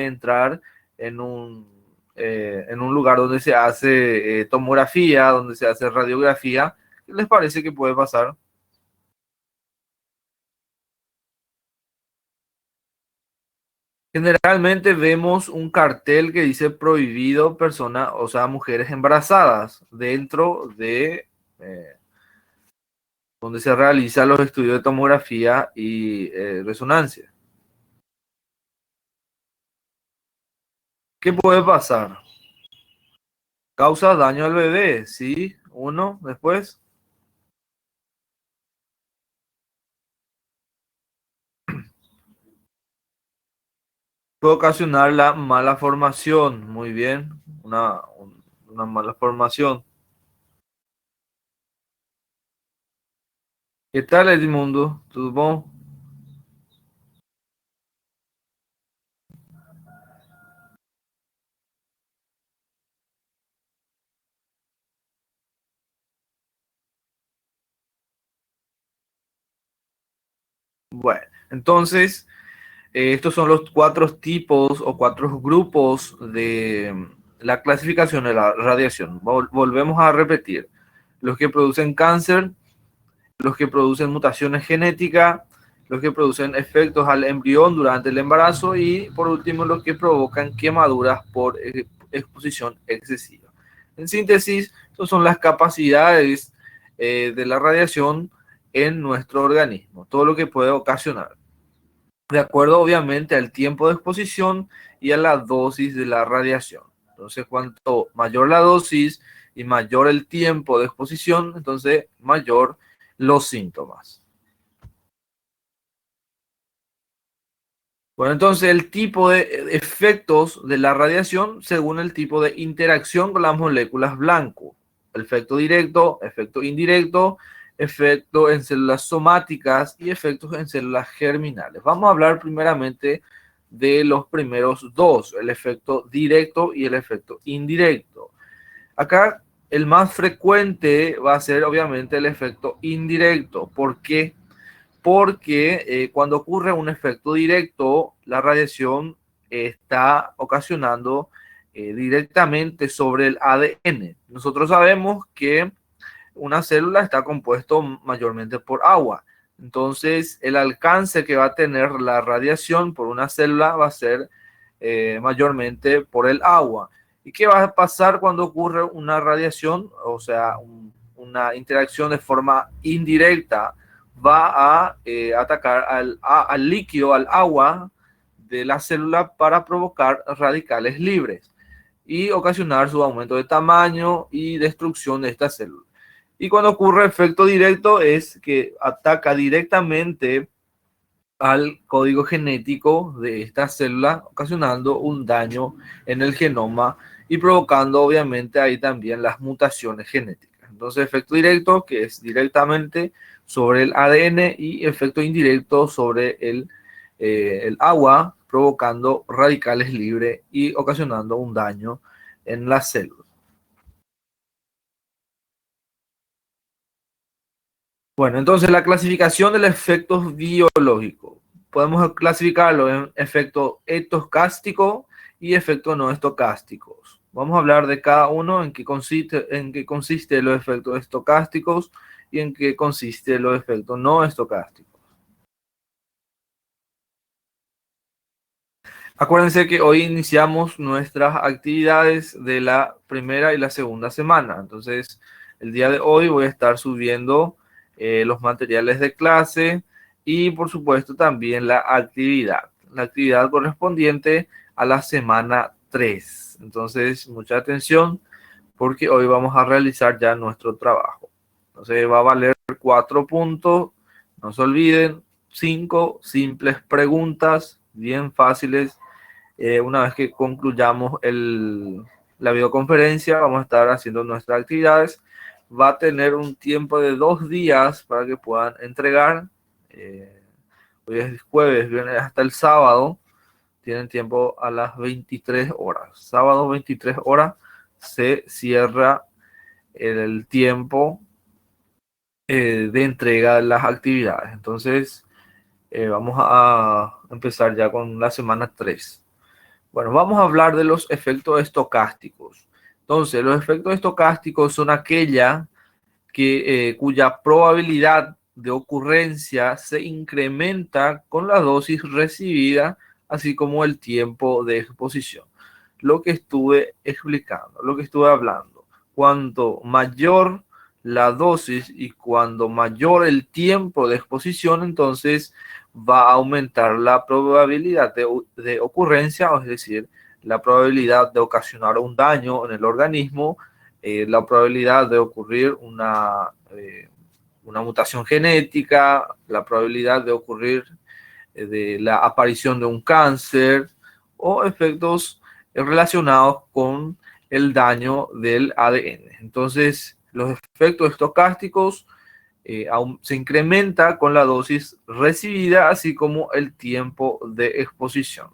entrar en un lugar donde se hace tomografía, donde se hace radiografía. ¿Qué les parece que puede pasar? Generalmente vemos un cartel que dice prohibido personas, o sea, mujeres embarazadas, dentro de donde se realizan los estudios de tomografía y resonancia. ¿Qué puede pasar? Causa daño al bebé, ¿sí? Uno, después. Puede ocasionar la mala formación, muy bien, una mala formación. ¿Qué tal, Edmundo? ¿Todo bom? Bueno, entonces, estos son los cuatro tipos o cuatro grupos de la clasificación de la radiación. Volvemos a repetir. Los que producen cáncer, los que producen mutaciones genéticas, los que producen efectos al embrión durante el embarazo y, por último, los que provocan quemaduras por exposición excesiva. En síntesis, estas son las capacidades de la radiación en nuestro organismo, todo lo que puede ocasionar, de acuerdo obviamente al tiempo de exposición y a la dosis de la radiación. Entonces, cuanto mayor la dosis y mayor el tiempo de exposición, entonces mayor los síntomas. Bueno, entonces el tipo de efectos de la radiación según el tipo de interacción con las moléculas blanco. Efecto directo, efecto indirecto, efecto en células somáticas y efectos en células germinales. Vamos a hablar primeramente de los primeros dos, el efecto directo y el efecto indirecto. Acá el más frecuente va a ser obviamente el efecto indirecto. ¿Por qué? Porque cuando ocurre un efecto directo, la radiación está ocasionando directamente sobre el ADN. Nosotros sabemos que una célula está compuesto mayormente por agua. Entonces, el alcance que va a tener la radiación por una célula va a ser mayormente por el agua. ¿Y qué va a pasar cuando ocurre una radiación? O sea, una interacción de forma indirecta va a atacar al líquido, al agua de la célula para provocar radicales libres y ocasionar su aumento de tamaño y destrucción de esta célula. Y cuando ocurre efecto directo es que ataca directamente al código genético de esta célula, ocasionando un daño en el genoma y provocando obviamente ahí también las mutaciones genéticas. Entonces, efecto directo, que es directamente sobre el ADN, y efecto indirecto sobre el agua, provocando radicales libres y ocasionando un daño en la célula. Bueno, entonces la clasificación de los efectos biológicos. Podemos clasificarlo en efecto estocástico y efectos no estocásticos. Vamos a hablar de cada uno, en qué consiste los efectos estocásticos y en qué consiste los efectos no estocásticos. Acuérdense que hoy iniciamos nuestras actividades de la primera y la segunda semana. Entonces, el día de hoy voy a estar subiendo los materiales de clase y, por supuesto, también la actividad correspondiente a la semana 3. Entonces, mucha atención porque hoy vamos a realizar ya nuestro trabajo. Entonces, va a valer 4 puntos. No se olviden, 5 simples preguntas bien fáciles. Una vez que concluyamos la videoconferencia, vamos a estar haciendo nuestras actividades. Va a tener un tiempo de 2 días para que puedan entregar. Eh, Hoy es jueves, viene hasta el sábado. Tienen tiempo a las 23 horas. Sábado 23 horas se cierra el tiempo de entrega de las actividades. Entonces, vamos a empezar ya con la semana 3. Bueno, vamos a hablar de los efectos estocásticos. Entonces, los efectos estocásticos son cuya probabilidad de ocurrencia se incrementa con la dosis recibida, así como el tiempo de exposición. Lo que estuve explicando, lo que estuve hablando. Cuanto mayor la dosis y cuando mayor el tiempo de exposición, entonces va a aumentar la probabilidad de ocurrencia, es decir, la probabilidad de ocasionar un daño en el organismo, la probabilidad de ocurrir una mutación genética, la probabilidad de ocurrir de la aparición de un cáncer o efectos relacionados con el daño del ADN. Entonces, los efectos estocásticos se incrementa con la dosis recibida, así como el tiempo de exposición.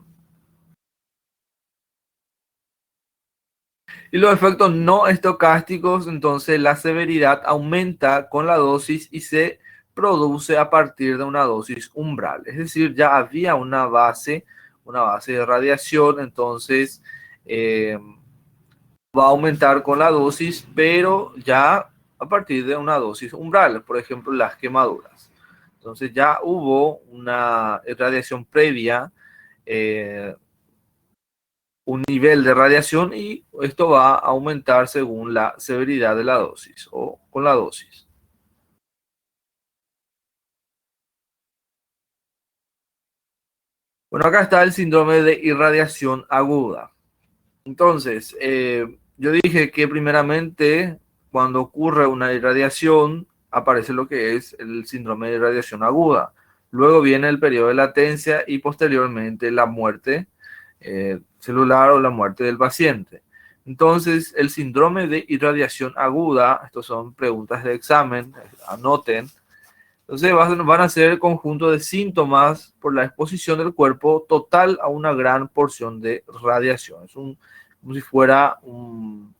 Y los efectos no estocásticos, entonces la severidad aumenta con la dosis y se produce a partir de una dosis umbral. Es decir, ya había una base de radiación, entonces eh, va a aumentar con la dosis, pero ya a partir de una dosis umbral, por ejemplo, las quemaduras. Entonces ya hubo una radiación previa, eh, un nivel de radiación y esto va a aumentar según la severidad de la dosis o con la dosis. Bueno, acá está el síndrome de irradiación aguda. Entonces, yo dije que primeramente cuando ocurre una irradiación aparece lo que es el síndrome de irradiación aguda. Luego viene el periodo de latencia y posteriormente la muerte celular o la muerte del paciente. Entonces, el síndrome de irradiación aguda, estos son preguntas de examen, anoten. Entonces, van a ser el conjunto de síntomas por la exposición del cuerpo total a una gran porción de radiación. Es como si fuera un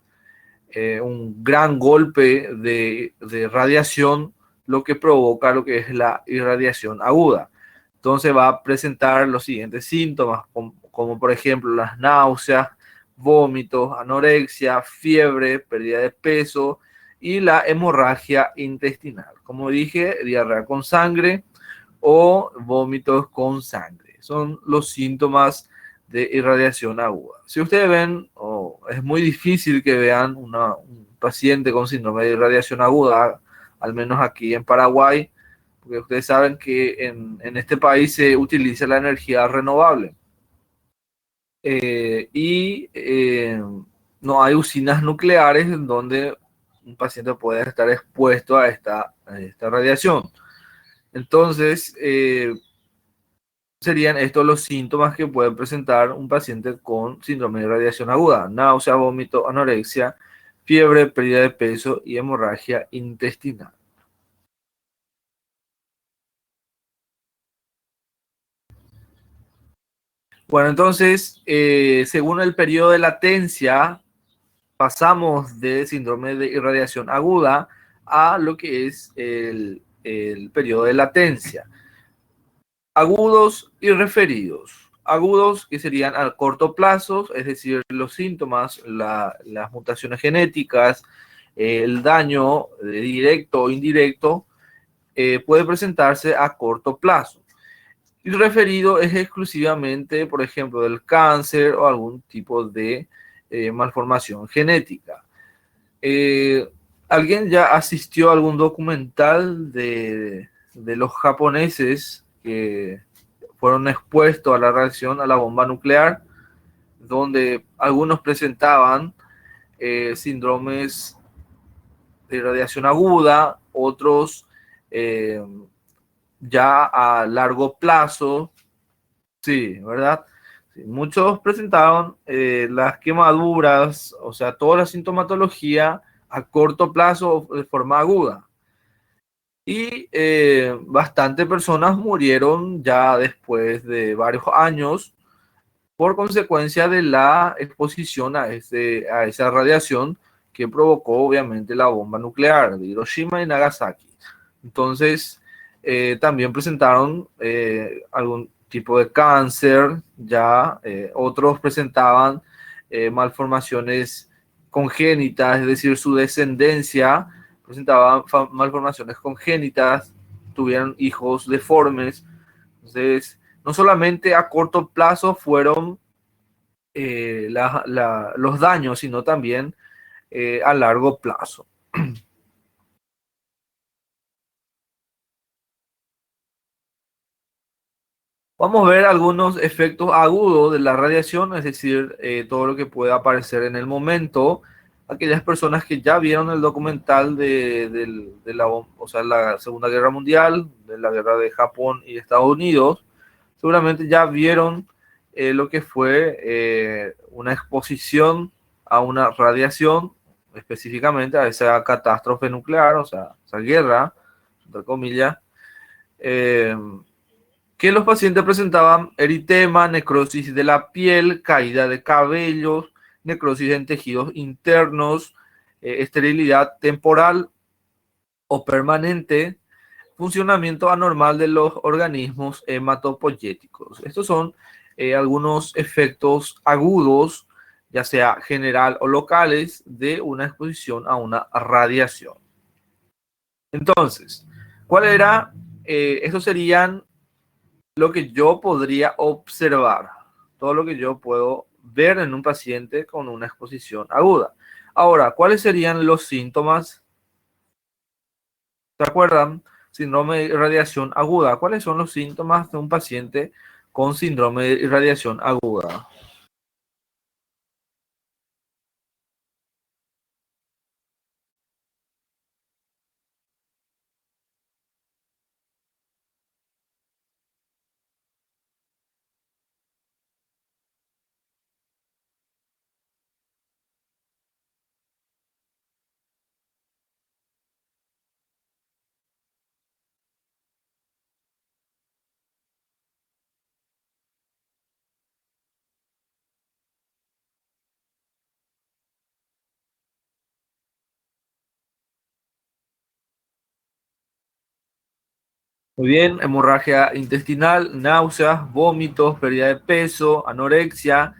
gran golpe de radiación lo que provoca lo que es la irradiación aguda. Entonces va a presentar los siguientes síntomas, como por ejemplo las náuseas, vómitos, anorexia, fiebre, pérdida de peso y la hemorragia intestinal. Como dije, diarrea con sangre o vómitos con sangre. Son los síntomas de irradiación aguda. Si ustedes ven, es muy difícil que vean un paciente con síndrome de irradiación aguda, al menos aquí en Paraguay, porque ustedes saben que en este país se utiliza la energía renovable. Y no hay usinas nucleares en donde un paciente pueda estar expuesto a esta radiación. Entonces, serían estos los síntomas que puede presentar un paciente con síndrome de radiación aguda: náusea, vómito, anorexia, fiebre, pérdida de peso y hemorragia intestinal. Bueno, entonces, según el periodo de latencia, pasamos de síndrome de irradiación aguda a lo que es el periodo de latencia. Agudos y referidos. Agudos que serían a corto plazo, es decir, los síntomas, las mutaciones genéticas, el daño directo o indirecto puede presentarse a corto plazo. Y referido es exclusivamente, por ejemplo, del cáncer o algún tipo de malformación genética. Eh, ¿Alguien ya asistió a algún documental de los japoneses que fueron expuestos a la reacción a la bomba nuclear, donde algunos presentaban síndromes de radiación aguda, otros eh, ya a largo plazo? Sí, ¿verdad? Sí, muchos presentaban las quemaduras, o sea, toda la sintomatología a corto plazo de forma aguda. Y bastantes personas murieron ya después de varios años por consecuencia de la exposición a esa radiación que provocó obviamente la bomba nuclear de Hiroshima y Nagasaki. Entonces, también presentaron tipo de cáncer, ya otros presentaban malformaciones congénitas, es decir, su descendencia presentaba malformaciones congénitas, tuvieron hijos deformes. Entonces, no solamente a corto plazo fueron los daños, sino también a largo plazo. Vamos a ver algunos efectos agudos de la radiación, es decir, todo lo que puede aparecer en el momento. Aquellas personas que ya vieron el documental de o sea, la Segunda Guerra Mundial, de la guerra de Japón y Estados Unidos, seguramente ya vieron lo que fue una exposición a una radiación, específicamente a esa catástrofe nuclear, o sea, esa guerra, entre comillas. Eh, que los pacientes presentaban eritema, necrosis de la piel, caída de cabellos, necrosis en tejidos internos, esterilidad temporal o permanente, funcionamiento anormal de los organismos hematopoyéticos. Estos son algunos efectos agudos, ya sea general o locales, de una exposición a una radiación. Entonces, ¿cuál era? Estos serían lo que yo podría observar, todo lo que yo puedo ver en un paciente con una exposición aguda. Ahora, ¿cuáles serían los síntomas? ¿Se acuerdan? Síndrome de irradiación aguda. ¿Cuáles son los síntomas de un paciente con síndrome de irradiación aguda? Muy bien, hemorragia intestinal, náuseas, vómitos, pérdida de peso, anorexia.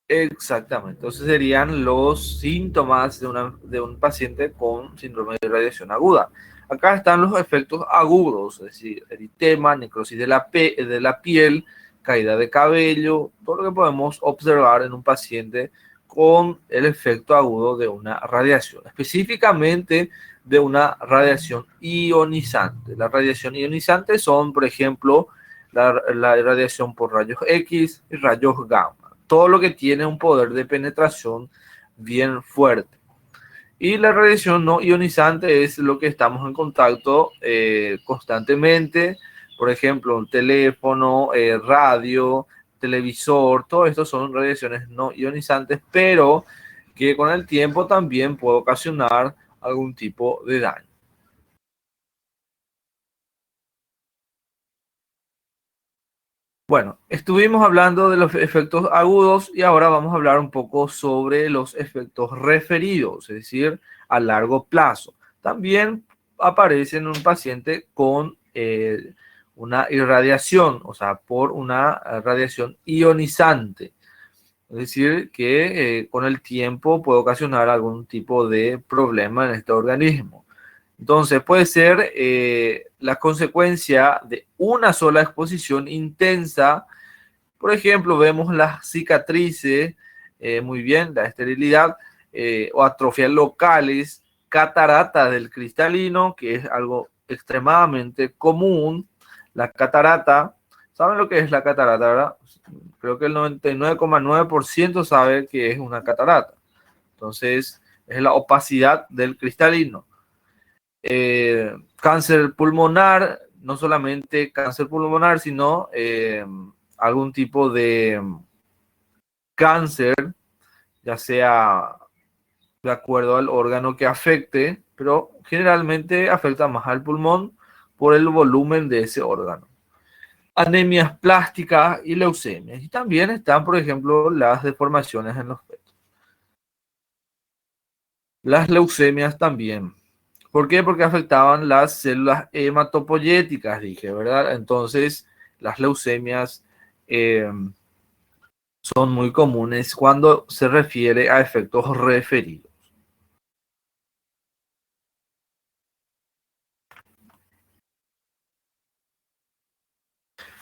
Exactamente. Entonces serían los síntomas de un paciente con síndrome de radiación aguda. Acá están los efectos agudos, es decir, eritema, necrosis de la piel, caída de cabello, todo lo que podemos observar en un paciente con el efecto agudo de una radiación, específicamente de una radiación ionizante. La radiación ionizante son, por ejemplo, la radiación por rayos X y rayos gamma, todo lo que tiene un poder de penetración bien fuerte. Y la radiación no ionizante es lo que estamos en contacto constantemente, por ejemplo, un teléfono, radio, televisor, todo esto son radiaciones no ionizantes, pero que con el tiempo también puede ocasionar algún tipo de daño. Bueno, estuvimos hablando de los efectos agudos y ahora vamos a hablar un poco sobre los efectos referidos, es decir, a largo plazo. También aparece en un paciente con una irradiación, o sea, por una radiación ionizante. Es decir, que con el tiempo puede ocasionar algún tipo de problema en este organismo. Entonces puede ser la consecuencia de una sola exposición intensa. Por ejemplo, vemos las cicatrices, muy bien, la esterilidad o atrofias locales, catarata del cristalino, que es algo extremadamente común. La catarata, ¿saben lo que es la catarata, verdad? Creo que el 99,9% sabe que es una catarata. Entonces, es la opacidad del cristalino. Cáncer pulmonar, no solamente cáncer pulmonar, sino algún tipo de cáncer, ya sea de acuerdo al órgano que afecte, pero generalmente afecta más al pulmón por el volumen de ese órgano. Anemias plásticas y leucemias. Y también están, por ejemplo, las deformaciones en los fetos. Las leucemias también. ¿Por qué? Porque afectaban las células hematopoyéticas, dije, ¿verdad? Entonces, las leucemias son muy comunes cuando se refiere a efectos referidos.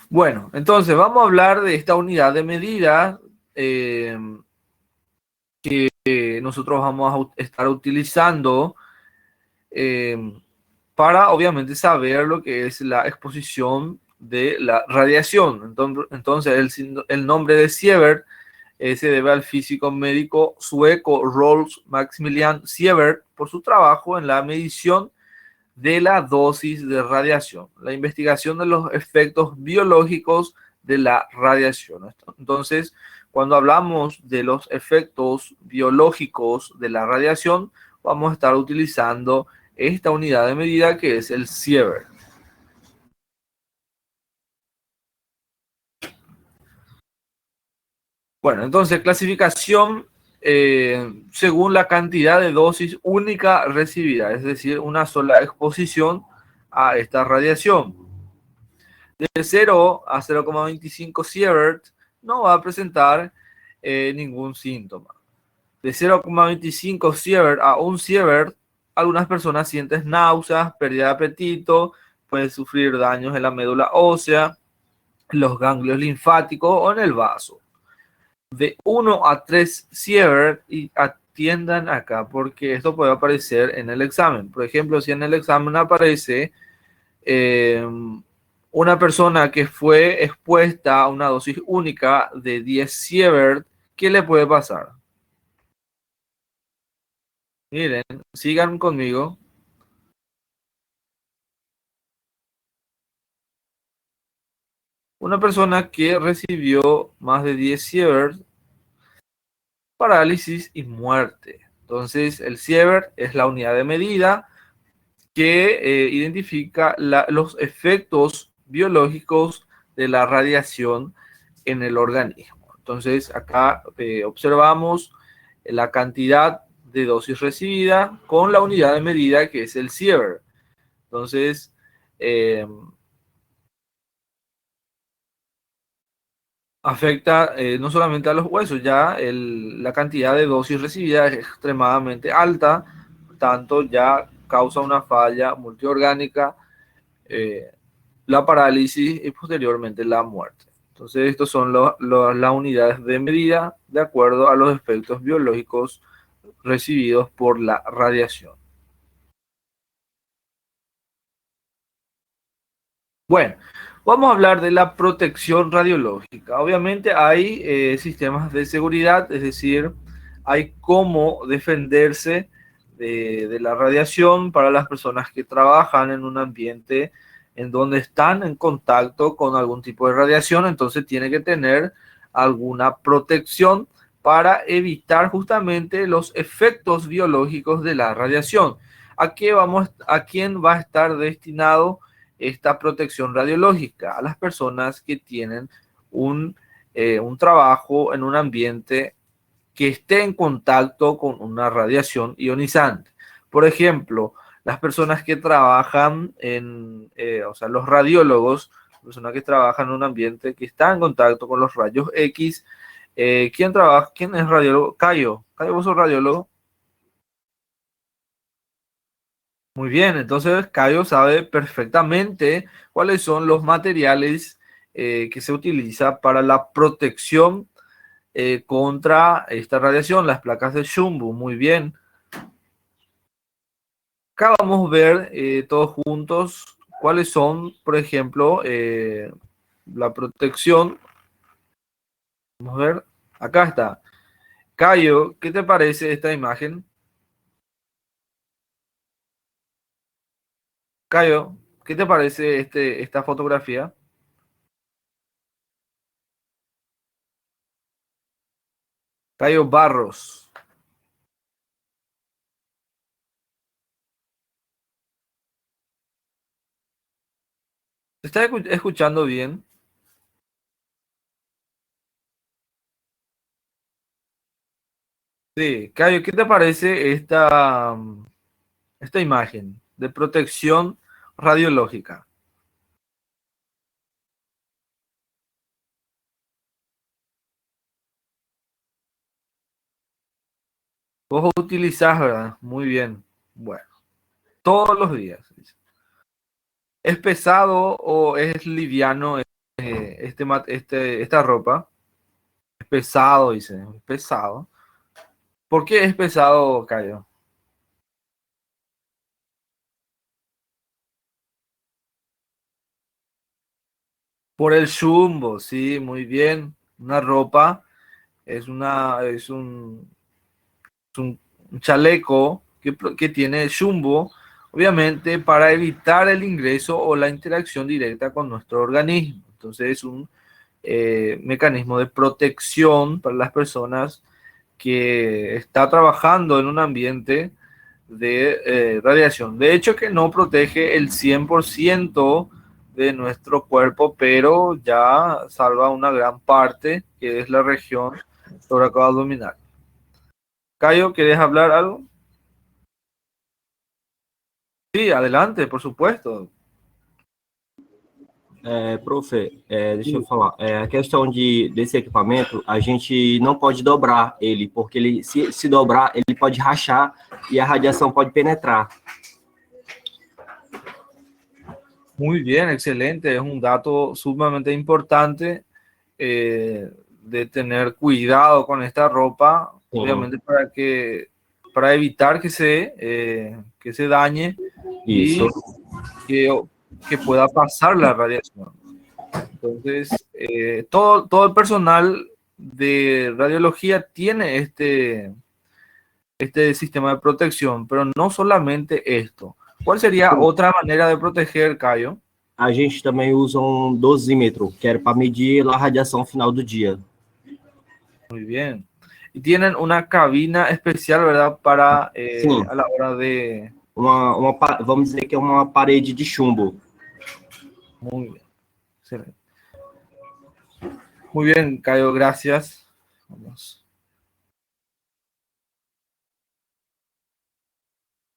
Bueno, entonces vamos a hablar de esta unidad de medida que nosotros vamos a estar utilizando eh, para obviamente saber lo que es la exposición de la radiación. Entonces el nombre de Sievert se debe al físico médico sueco Rolf Maximilian Sievert por su trabajo en la medición de la dosis de radiación, la investigación de los efectos biológicos de la radiación. Entonces, cuando hablamos de los efectos biológicos de la radiación, vamos a estar utilizando esta unidad de medida que es el Sievert. Bueno, entonces clasificación según la cantidad de dosis única recibida, es decir, una sola exposición a esta radiación. De 0 a 0,25 sievert no va a presentar ningún síntoma. De 0,25 sievert a 1 sievert, algunas personas sienten náuseas, pérdida de apetito, pueden sufrir daños en la médula ósea, los ganglios linfáticos o en el vaso. De 1 a 3 sievert, y atiendan acá porque esto puede aparecer en el examen. Por ejemplo, si en el examen aparece una persona que fue expuesta a una dosis única de 10 sievert, ¿qué le puede pasar? Miren, sigan conmigo. Una persona que recibió más de 10 sievert, parálisis y muerte. Entonces, el sievert es la unidad de medida que identifica los efectos biológicos de la radiación en el organismo. Entonces, acá observamos la cantidad de dosis recibida con la unidad de medida que es el sievert. Entonces, afecta no solamente a los huesos, ya la cantidad de dosis recibida es extremadamente alta, tanto ya causa una falla multiorgánica, eh, la parálisis y posteriormente la muerte. Entonces, estos son las unidades de medida de acuerdo a los efectos biológicos recibidos por la radiación. Bueno, vamos a hablar de la protección radiológica. Obviamente hay sistemas de seguridad, es decir, hay cómo defenderse de la radiación para las personas que trabajan en un ambiente en donde están en contacto con algún tipo de radiación, entonces tiene que tener alguna protección para evitar justamente los efectos biológicos de la radiación. ¿A quién va a estar destinado esta protección radiológica? A las personas que tienen un trabajo en un ambiente que esté en contacto con una radiación ionizante. Por ejemplo, las personas que trabajan o sea, los radiólogos, personas que trabajan en un ambiente que está en contacto con los rayos X. ¿Quién trabaja? ¿Quién es radiólogo? Cayo. Cayo, ¿vos sos radiólogo? Muy bien, entonces Cayo sabe perfectamente cuáles son los materiales que se utiliza para la protección contra esta radiación, las placas de chumbo. Muy bien. Acá vamos a ver todos juntos cuáles son, por ejemplo, la protección. Vamos a ver, acá está. Cayo, ¿qué te parece esta imagen? Cayo, ¿qué te parece esta fotografía? Cayo Barros. ¿Te estás escuchando bien? Sí, Cayo, ¿qué te parece esta imagen de protección radiológica? Vos utilizás, ¿verdad? Muy bien. Bueno, todos los días. ¿Es pesado o es liviano esta ropa? Es pesado, dice. Es pesado. ¿Por qué es pesado, Cayo? Por el chumbo, sí, muy bien. Una ropa es un chaleco que tiene chumbo, obviamente para evitar el ingreso o la interacción directa con nuestro organismo. Entonces es un mecanismo de protección para las personas que está trabajando en un ambiente de radiación. De hecho, que no protege el 100% de nuestro cuerpo, pero ya salva una gran parte, que es la región toracoabdominal. Cayo, ¿quieres hablar algo? Sí, adelante, por supuesto. Deixa eu falar. A questão desse equipamento, a gente não pode dobrar ele, porque ele, se dobrar, ele pode rachar e a radiação pode penetrar. Muy bien, excelente. Es un dato sumamente importante de tener cuidado con esta ropa, Sim, obviamente para evitar que se dañe isso. y que, que pueda pasar la radiación. Entonces, todo el personal de radiología tiene este sistema de protección, pero no solamente esto. ¿Cuál sería otra manera de proteger, Cayo? A gente também usa um dosímetro, que era para medir a radiação final do dia. Muy bien. Y tienen una cabina especial, ¿verdad? Para Sim, a la hora de... vamos dizer que é uma parede de chumbo. Muy bien. Excelente. Muy bien, Cayo, gracias. Vamos.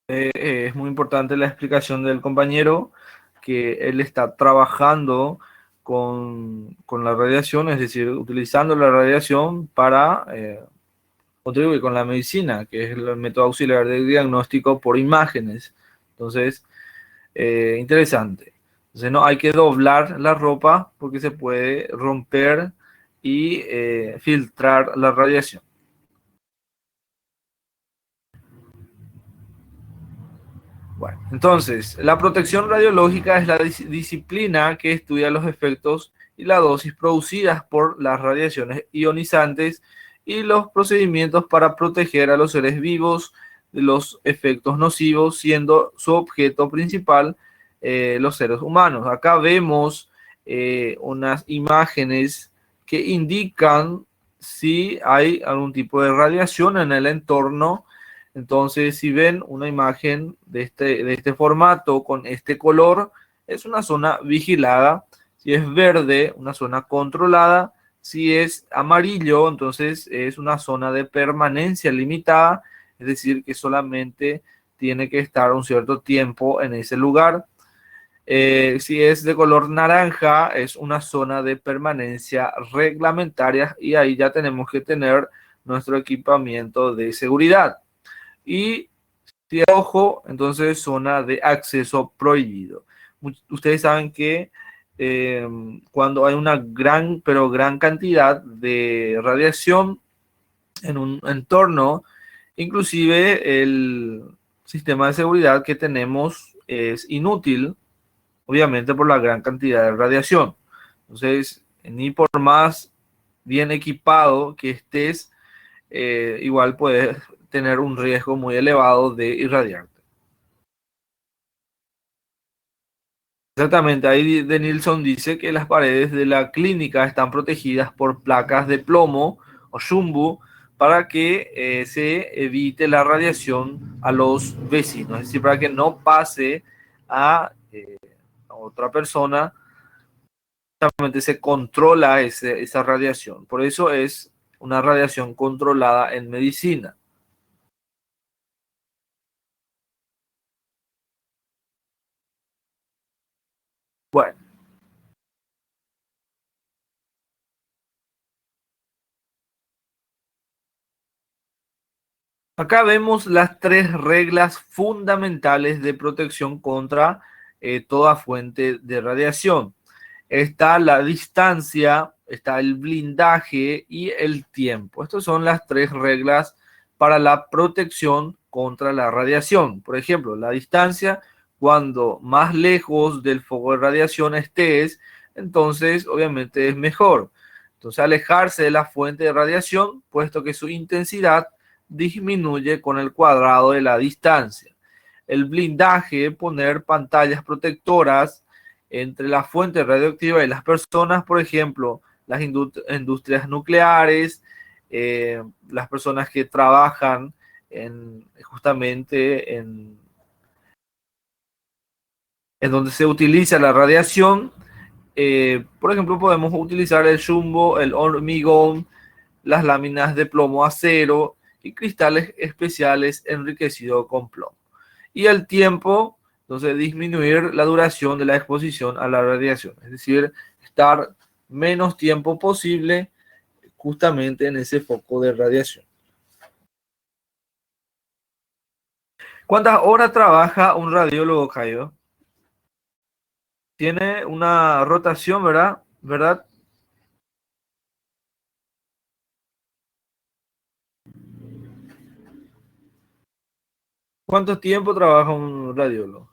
Es muy importante la explicación del compañero que él está trabajando con la radiación, es decir, utilizando la radiación para contribuir con la medicina, que es el método auxiliar de diagnóstico por imágenes. Entonces, interesante. Entonces, no hay que doblar la ropa porque se puede romper y filtrar la radiación. Bueno, entonces, la protección radiológica es la disciplina que estudia los efectos y la dosis producidas por las radiaciones ionizantes y los procedimientos para proteger a los seres vivos de los efectos nocivos, siendo su objeto principal los seres humanos. Acá vemos unas imágenes que indican si hay algún tipo de radiación en el entorno. Entonces, si ven una imagen de este formato con este color, es una zona vigilada. Si es verde, una zona controlada. Si es amarillo, entonces es una zona de permanencia limitada, es decir, que solamente tiene que estar un cierto tiempo en ese lugar. Si es de color naranja, es una zona de permanencia reglamentaria y ahí ya tenemos que tener nuestro equipamiento de seguridad. Y si es rojo, entonces zona de acceso prohibido. Ustedes saben que cuando hay una gran, pero gran cantidad de radiación en un entorno, inclusive el sistema de seguridad que tenemos es inútil, obviamente por la gran cantidad de radiación. Entonces, ni por más bien equipado que estés, igual puedes tener un riesgo muy elevado de irradiarte. Exactamente, ahí de Nilsson dice que las paredes de la clínica están protegidas por placas de plomo o chumbo para que se evite la radiación a los vecinos, es decir, para que no pase a otra persona, solamente se controla esa radiación. Por eso es una radiación controlada en medicina. Bueno, Acá vemos las 3 reglas fundamentales de protección contra toda fuente de radiación. Está la distancia, está el blindaje y el tiempo. Estas son las 3 reglas para la protección contra la radiación. Por ejemplo, la distancia, cuando más lejos del foco de radiación estés, entonces obviamente es mejor. Entonces, alejarse de la fuente de radiación, puesto que su intensidad disminuye con el cuadrado de la distancia. El blindaje, poner pantallas protectoras entre la fuente radioactiva y las personas, por ejemplo, las industrias nucleares, las personas que trabajan justamente en donde se utiliza la radiación. Por ejemplo, podemos utilizar el chumbo, el hormigón, las láminas de plomo acero y cristales especiales enriquecidos con plomo. Y el tiempo, entonces disminuir la duración de la exposición a la radiación, es decir, estar menos tiempo posible justamente en ese foco de radiación. ¿Cuántas horas trabaja un radiólogo, Caio? Tiene una rotación, ¿verdad? ¿Verdad? ¿Cuánto tiempo trabaja un radiólogo?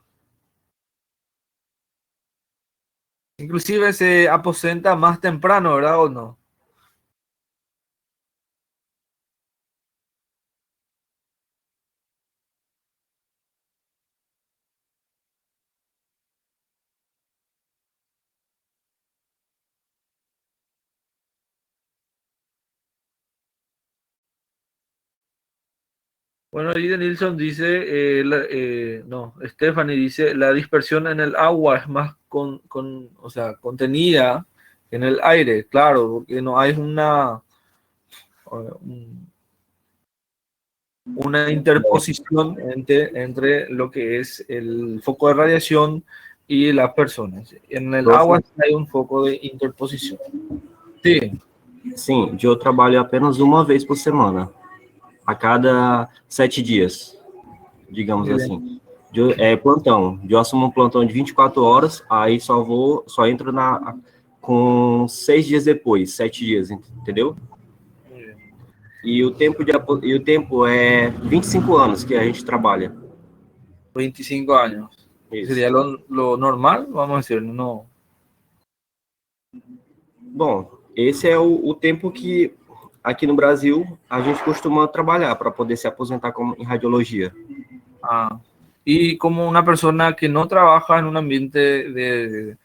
Inclusive se aposenta más temprano, ¿verdad o no? Bueno, ahí Nilsson dice, no, Stephanie dice, la dispersión en el agua es más o sea, contenida que en el aire, claro, porque no hay una interposición entre lo que es el foco de radiación y las personas. En el agua hay un foco de interposición. Sí. Sim, eu trabalho apenas uma vez por semana, a cada 7 dias, digamos assim. É plantão. Eu assumo um plantão de 24 horas, aí só entro com 6 dias depois, 7 dias, entendeu? E o tempo é 25 anos que a gente trabalha. 25 años. Isso. Sería lo normal, vamos a decir, no. Bom, esse é o tempo que aqui no Brasil a gente costuma trabalhar para poder se aposentar em radiologia. Ah, y como una persona que no trabaja en un ambiente de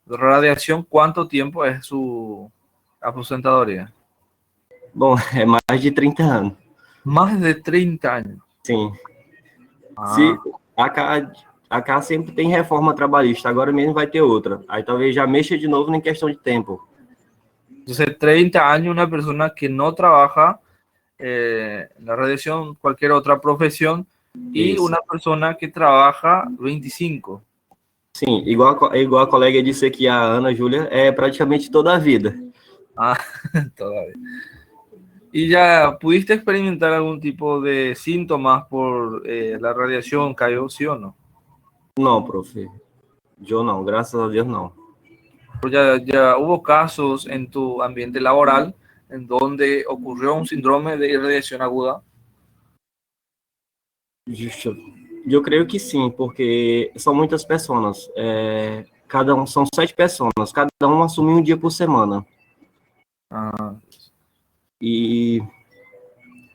radiación, ¿cuánto tiempo es su aposentadoria? Bom, é mais de 30 anos. Más de 30 años. Sim. Ah. Acá sempre tem reforma trabalhista, agora mesmo vai ter outra. Aí talvez já mexa de novo em questão de tempo. Entonces, 30 años una persona que no trabaja en la radiación, cualquier otra profesión, y Isso. una persona que trabaja 25. Sim, igual a colega disse aqui, a Ana Júlia, é praticamente toda a vida. Ah, todavía. ¿Y ya pudiste experimentar algún tipo de síntomas por la radiación, Caio, sí o no? Não, profe. Eu não, graças a Deus não. Ya hubo casos en tu ambiente laboral en donde ocurrió un síndrome de irradiación aguda. Eu creio que sim, porque são muitas pessoas. São 7 pessoas, cada um assume um dia por semana. Ah. E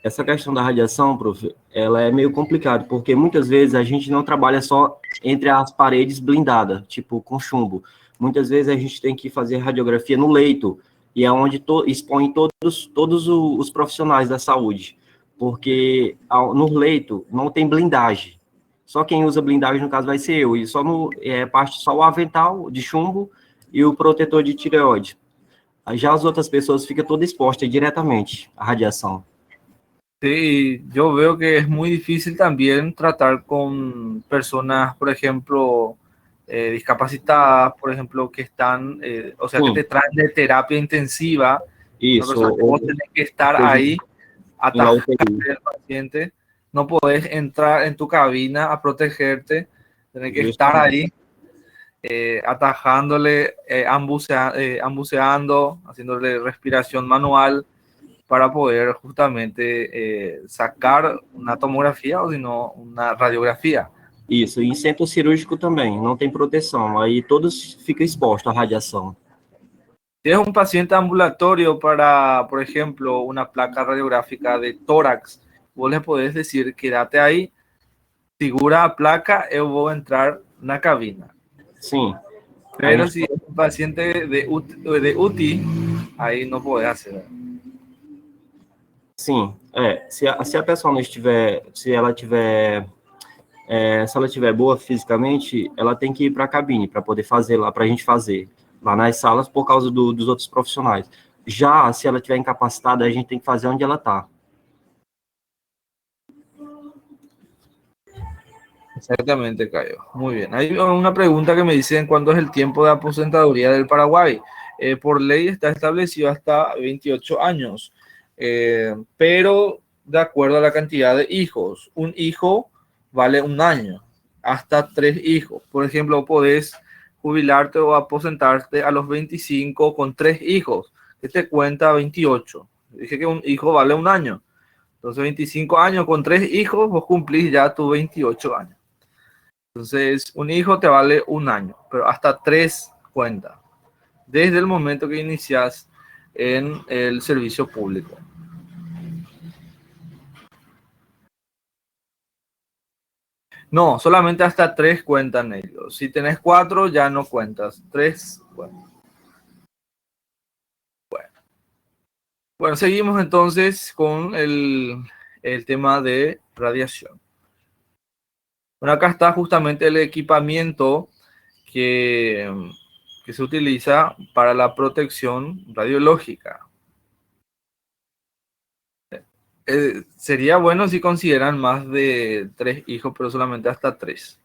essa questão da radiação, prof, ela é meio complicada, porque muitas vezes a gente não trabalha só entre as paredes blindadas, tipo com chumbo. Muitas vezes a gente tem que fazer radiografia no leito, e é onde expõe todos os profissionais da saúde, porque no leito não tem blindagem. Só quem usa blindagem, no caso, vai ser eu, e só o avental de chumbo e o protetor de tireoide. Já as outras pessoas ficam todas expostas diretamente à radiação. Sí, yo veo que es muy difícil también tratar con personas, por ejemplo, discapacitadas, por ejemplo, que están, o sea, que te traen de terapia intensiva. Isso. Vos tenés que estar ahí, atajando al paciente. no podés entrar en tu cabina a protegerte, tenés que estar Justamente. ahí atajándole, ambuceando, haciéndole respiración manual para poder justamente sacar una tomografía o si no una radiografía. Isso, e em centro cirúrgico também, não tem proteção, aí todos ficam expostos à radiação. Si es un paciente ambulatorio para, por ejemplo, una placa radiográfica de tórax, vos le podés decir, quédate ahí, segura a placa, yo voy a entrar na cabina. Sim, aí Pero si es un paciente de UTI, ahí no podés hacer. sim, se a pessoa não estiver, se ela tiver, se ela tiver boa fisicamente, ela tem que ir para a cabine para poder fazer lá, para a gente fazer lá nas salas por causa dos outros profissionais. Já se ela estiver incapacitada, a gente tem que fazer onde ela está. Exactamente, Cayo. Muy bien. Hay una pregunta que me dicen cuándo es el tiempo de aposentadoría del Paraguay. Por ley está establecido hasta 28 años, pero de acuerdo a la cantidad de hijos. Un hijo vale un año, hasta 3 hijos. Por ejemplo, podés jubilarte o aposentarte a los 25 con 3 hijos, que te cuenta 28. Dije que un hijo vale un año. Entonces, 25 años con 3 hijos, vos cumplís ya tus 28 años. Entonces, un hijo te vale un año, pero hasta 3 cuenta, desde el momento que inicias en el servicio público. No, solamente hasta 3 cuentan ellos. Si tenés 4, ya no cuentas. 3 cuentan. Bueno, seguimos entonces con el tema de radiación. Bueno, acá está justamente el equipamiento que se utiliza para la protección radiológica. Sería bueno si consideran más de 3 hijos, pero solamente hasta 3.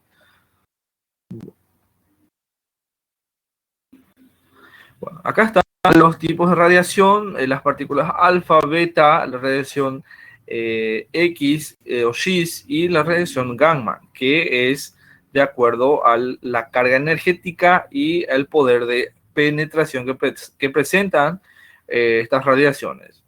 Bueno, acá están los tipos de radiación, las partículas alfa, beta, la radiación X o X y la radiación gamma, que es de acuerdo a la carga energética y el poder de penetración que presentan estas radiaciones.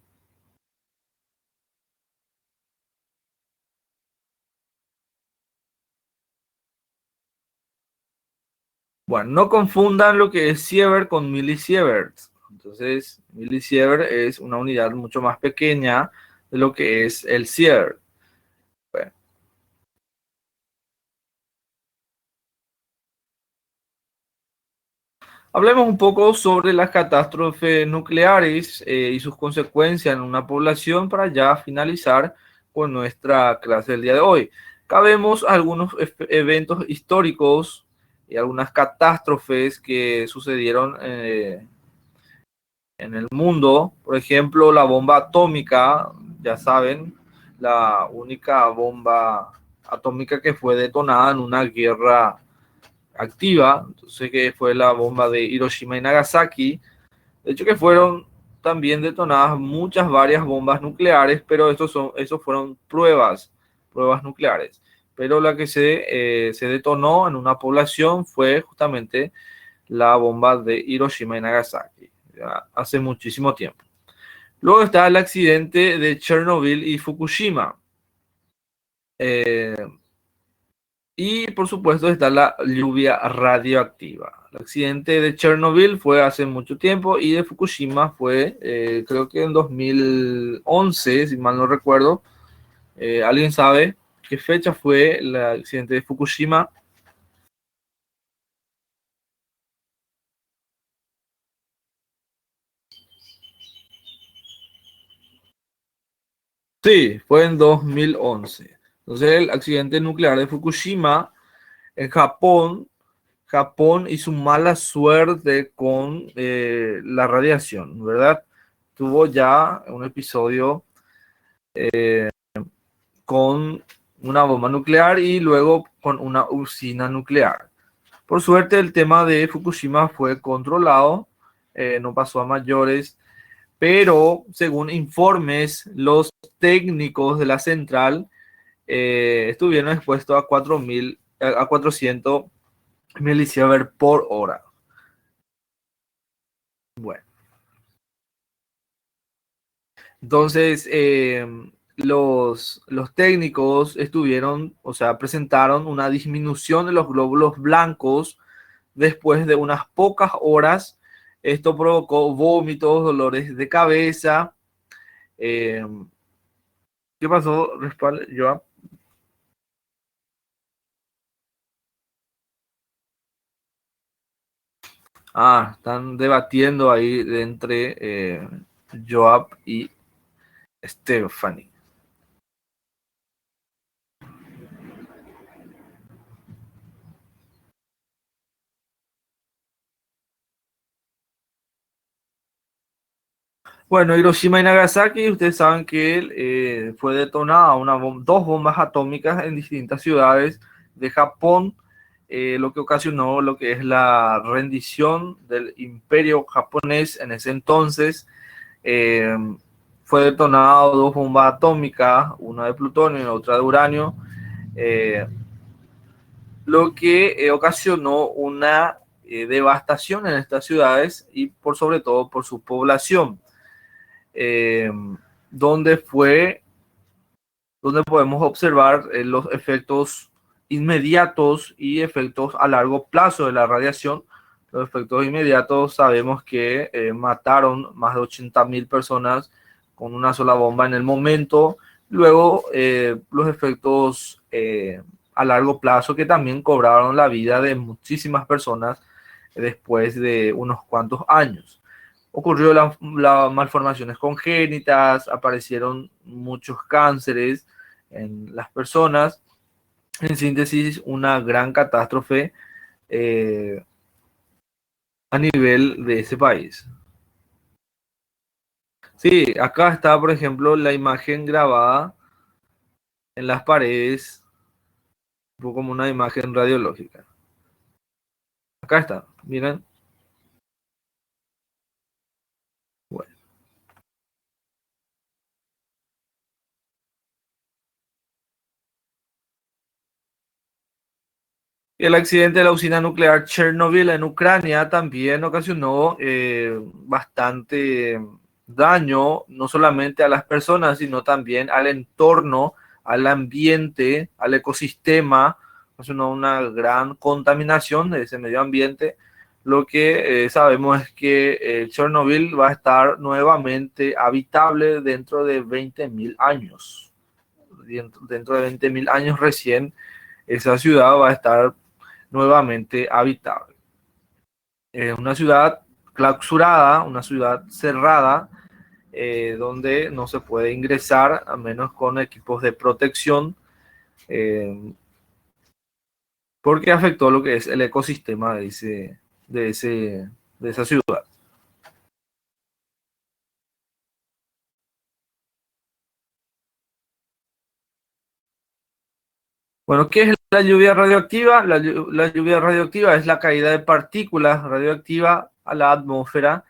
Bueno, no confundan lo que es sievert con milisieverts. Entonces, milisievert es una unidad mucho más pequeña de lo que es el sievert. Bueno. Hablemos un poco sobre las catástrofes nucleares y sus consecuencias en una población para ya finalizar con nuestra clase del día de hoy. Acá vemos algunos eventos históricos y algunas catástrofes que sucedieron en el mundo. Por ejemplo, la bomba atómica, ya saben, la única bomba atómica que fue detonada en una guerra activa, entonces que fue la bomba de Hiroshima y Nagasaki. De hecho que fueron también detonadas varias bombas nucleares, pero esos fueron pruebas nucleares. Pero la que se detonó en una población fue justamente la bomba de Hiroshima y Nagasaki, hace muchísimo tiempo. Luego está el accidente de Chernobyl y Fukushima. Y por supuesto está la lluvia radioactiva. El accidente de Chernobyl fue hace mucho tiempo y de Fukushima fue, creo que en 2011, si mal no recuerdo. ¿Alguien sabe qué fecha fue el accidente de Fukushima? Sí, fue en 2011. Entonces el accidente nuclear de Fukushima en Japón y su mala suerte con la radiación, ¿verdad? Tuvo ya un episodio con una bomba nuclear y luego con una usina nuclear. Por suerte el tema de Fukushima fue controlado, no pasó a mayores, pero según informes, los técnicos de la central estuvieron expuestos a 400 milisievert por hora. Bueno, entonces los técnicos estuvieron, o sea, presentaron una disminución de los glóbulos blancos después de unas pocas horas. Esto provocó vómitos, dolores de cabeza. eh, ¿Qué pasó, Joab? Están debatiendo ahí entre Joab y Stephanie. Bueno, Hiroshima y Nagasaki, ustedes saben que fue detonada dos bombas atómicas en distintas ciudades de Japón, lo que ocasionó lo que es la rendición del imperio japonés en ese entonces. Eh, Fue detonado dos bombas atómicas, una de plutonio y otra de uranio, eh, lo que ocasionó una devastación en estas ciudades y por sobre todo por su población. Eh, donde donde podemos observar los efectos inmediatos y efectos a largo plazo de la radiación. Los efectos inmediatos sabemos que mataron más de 80.000 personas con una sola bomba en el momento. Luego, los efectos a largo plazo que también cobraron la vida de muchísimas personas después de unos cuantos años. Ocurrió las malformaciones congénitas, aparecieron muchos cánceres en las personas. En síntesis, una gran catástrofe eh, a nivel de ese país. Sí, acá está, por ejemplo, la imagen grabada en las paredes, un poco como una imagen radiológica. Acá está, miren. Bueno. El accidente de la usina nuclear Chernobyl en Ucrania también ocasionó bastante daño, no solamente a las personas, sino también al entorno, al ambiente, al ecosistema. Ocasionó una gran contaminación de ese medio ambiente. Lo que sabemos es que Chernobyl va a estar nuevamente habitable dentro de 20.000 años. Dentro de 20.000 años recién esa ciudad va a estar nuevamente habitable. Una ciudad clausurada, una ciudad cerrada, donde no se puede ingresar a menos con equipos de protección, eh, porque afectó lo que es el ecosistema de, ese, de esa ciudad. Bueno, ¿qué es la lluvia radioactiva? La lluvia radioactiva es la caída de partículas radioactivas a la atmósfera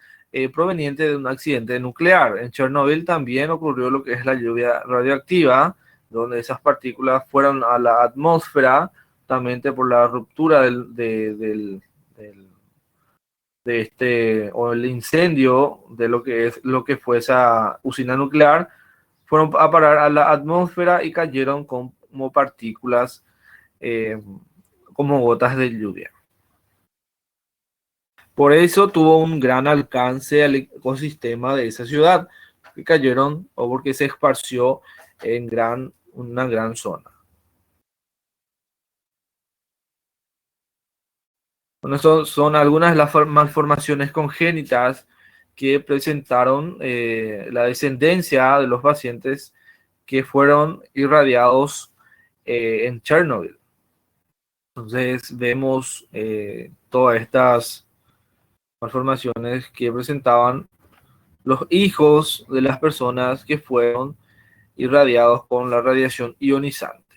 proveniente de un accidente nuclear. En Chernobyl también ocurrió lo que es la lluvia radioactiva, donde esas partículas fueron a la atmósfera, también por la ruptura o el incendio de lo que fue esa usina nuclear, fueron a parar a la atmósfera y cayeron como partículas, eh, como gotas de lluvia. Por eso tuvo un gran alcance al ecosistema de esa ciudad, que cayeron o porque se esparció en una gran zona. Bueno, eso son algunas de las malformaciones congénitas que presentaron la descendencia de los pacientes que fueron irradiados en Chernobyl. Entonces vemos todas estas malformaciones que presentaban los hijos de las personas que fueron irradiados con la radiación ionizante.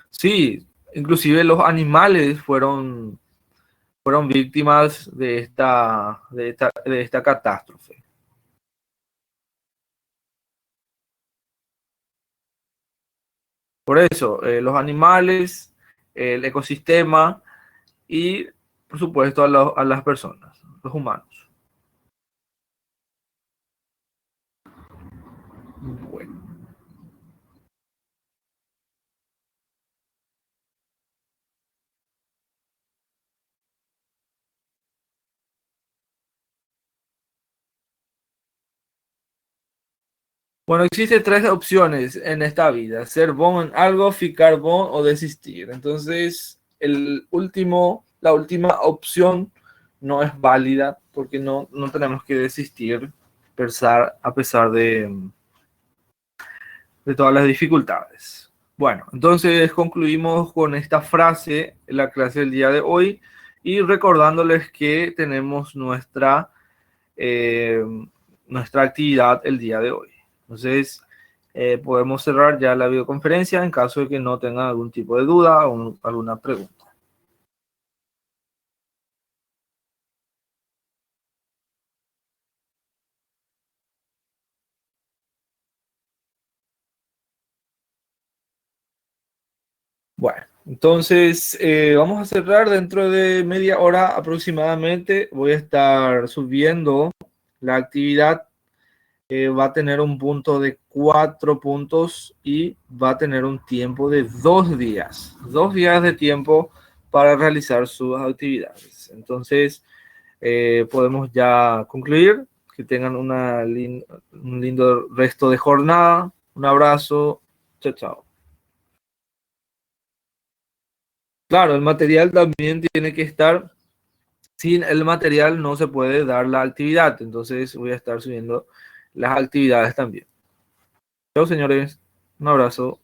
Sí, inclusive los animales fueron víctimas de esta catástrofe. Por eso, los animales, el ecosistema y, por supuesto, a las personas, los humanos. Bueno. Bueno, existen tres opciones en esta vida: ser bon en algo, ficar bon o desistir. Entonces, la última opción no es válida porque no tenemos que desistir a pesar de todas las dificultades. Bueno, entonces concluimos con esta frase en la clase del día de hoy y recordándoles que tenemos eh, nuestra actividad el día de hoy. Entonces, podemos cerrar ya la videoconferencia en caso de que no tengan algún tipo de duda o alguna pregunta. Bueno, entonces vamos a cerrar dentro de media hora aproximadamente. Voy a estar subiendo la actividad. Va a tener un punto de 4 puntos y va a tener un tiempo de 2 días. 2 días de tiempo para realizar sus actividades. Entonces, podemos ya concluir. Que tengan un lindo resto de jornada. Un abrazo. Chao, chao. Claro, el material también tiene que estar. Sin el material no se puede dar la actividad. Entonces voy a estar subiendo las actividades también. Chao, señores. Un abrazo.